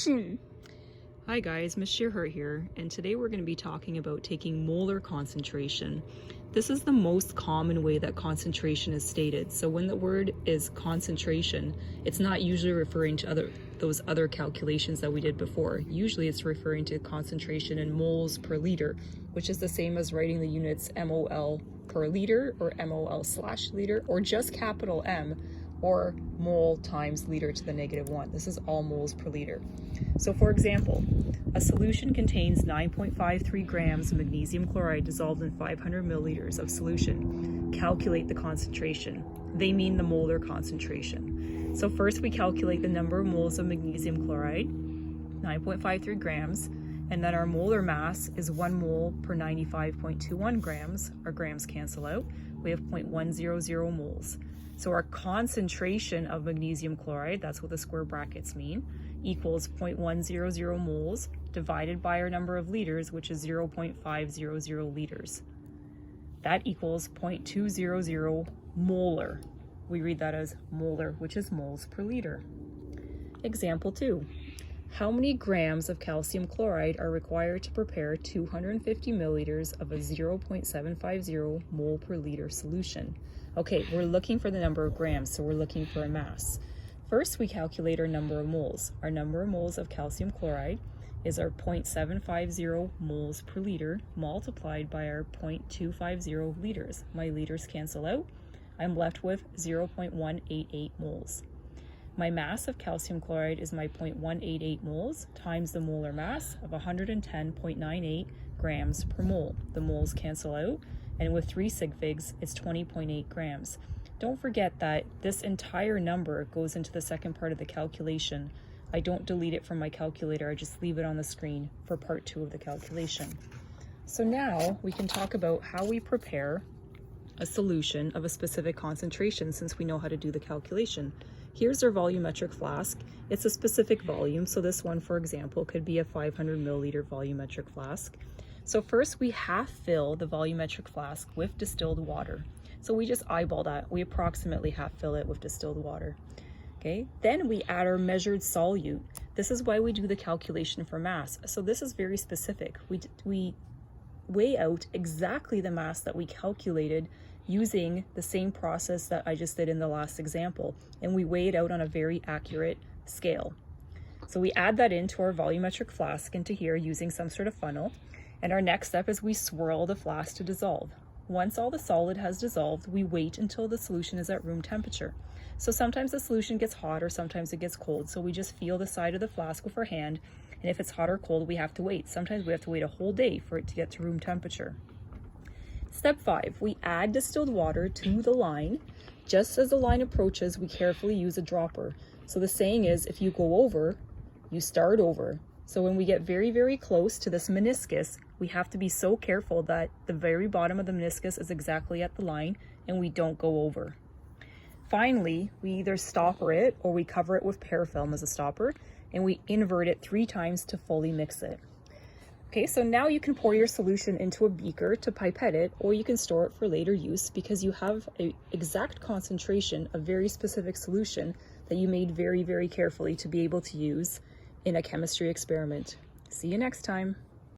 solution. Hi guys, Ms. Shearhart here, and today we're going to be talking about taking molar concentration. This is the most common way that concentration is stated. So when the word is concentration, it's not usually referring to those other calculations that we did before. Usually it's referring to concentration in moles per liter, which is the same as writing the units mol per liter or mol/liter, or just capital M, or mole times liter to the -1. This is all moles per liter. So for example, a solution contains 9.53 grams of magnesium chloride dissolved in 500 milliliters of solution. Calculate the concentration. They mean the molar concentration. So first we calculate the number of moles of magnesium chloride, 9.53 grams, and then our molar mass is 1 mole per 95.21 grams. Our grams cancel out. We have 0.100 moles. So our concentration of magnesium chloride, that's what the square brackets mean, equals 0.100 moles divided by our number of liters, which is 0.500 liters. That equals 0.200 molar. We read that as molar, which is moles per liter. Example 2. How many grams of calcium chloride are required to prepare 250 milliliters of a 0.750 mole per liter solution? Okay, we're looking for the number of grams, so we're looking for a mass. First, we calculate our number of moles. Our number of moles of calcium chloride is our 0.750 moles per liter multiplied by our 0.250 liters. My liters cancel out. I'm left with 0.188 moles. My mass of calcium chloride is my 0.188 moles times the molar mass of 110.98 grams per mole. The moles cancel out, and with 3 sig figs, it's 20.8 grams. Don't forget that this entire number goes into the second part of the calculation. I don't delete it from my calculator, I just leave it on the screen for part 2 of the calculation. So now we can talk about how we prepare a solution of a specific concentration since we know how to do the calculation. Here's our volumetric flask. It's a specific volume, so this one, for example, could be a 500 milliliter volumetric flask. So first we half fill the volumetric flask with distilled water. So we just eyeball that. We approximately half fill it with distilled water. Okay, then we add our measured solute. This is why we do the calculation for mass. So this is very specific. We weigh out exactly the mass that we calculated using the same process that I just did in the last example, and we weigh it out on a very accurate scale. So we add that into our volumetric flask into here using some sort of funnel, and our next step is we swirl the flask to dissolve. Once all the solid has dissolved, we wait until the solution is at room temperature. So sometimes the solution gets hot or sometimes it gets cold, so we just feel the side of the flask with our hand, and if it's hot or cold, we have to wait. Sometimes we have to wait a whole day for it to get to room temperature. Step 5, we add distilled water to the line. Just as the line approaches, we carefully use a dropper. So the saying is, if you go over, you start over. So when we get very, very close to this meniscus, we have to be so careful that the very bottom of the meniscus is exactly at the line and we don't go over. Finally, we either stopper it or we cover it with parafilm as a stopper, and we invert it 3 times to fully mix it. Okay, so now you can pour your solution into a beaker to pipette it, or you can store it for later use because you have an exact concentration, a very specific solution that you made very, very carefully to be able to use in a chemistry experiment. See you next time.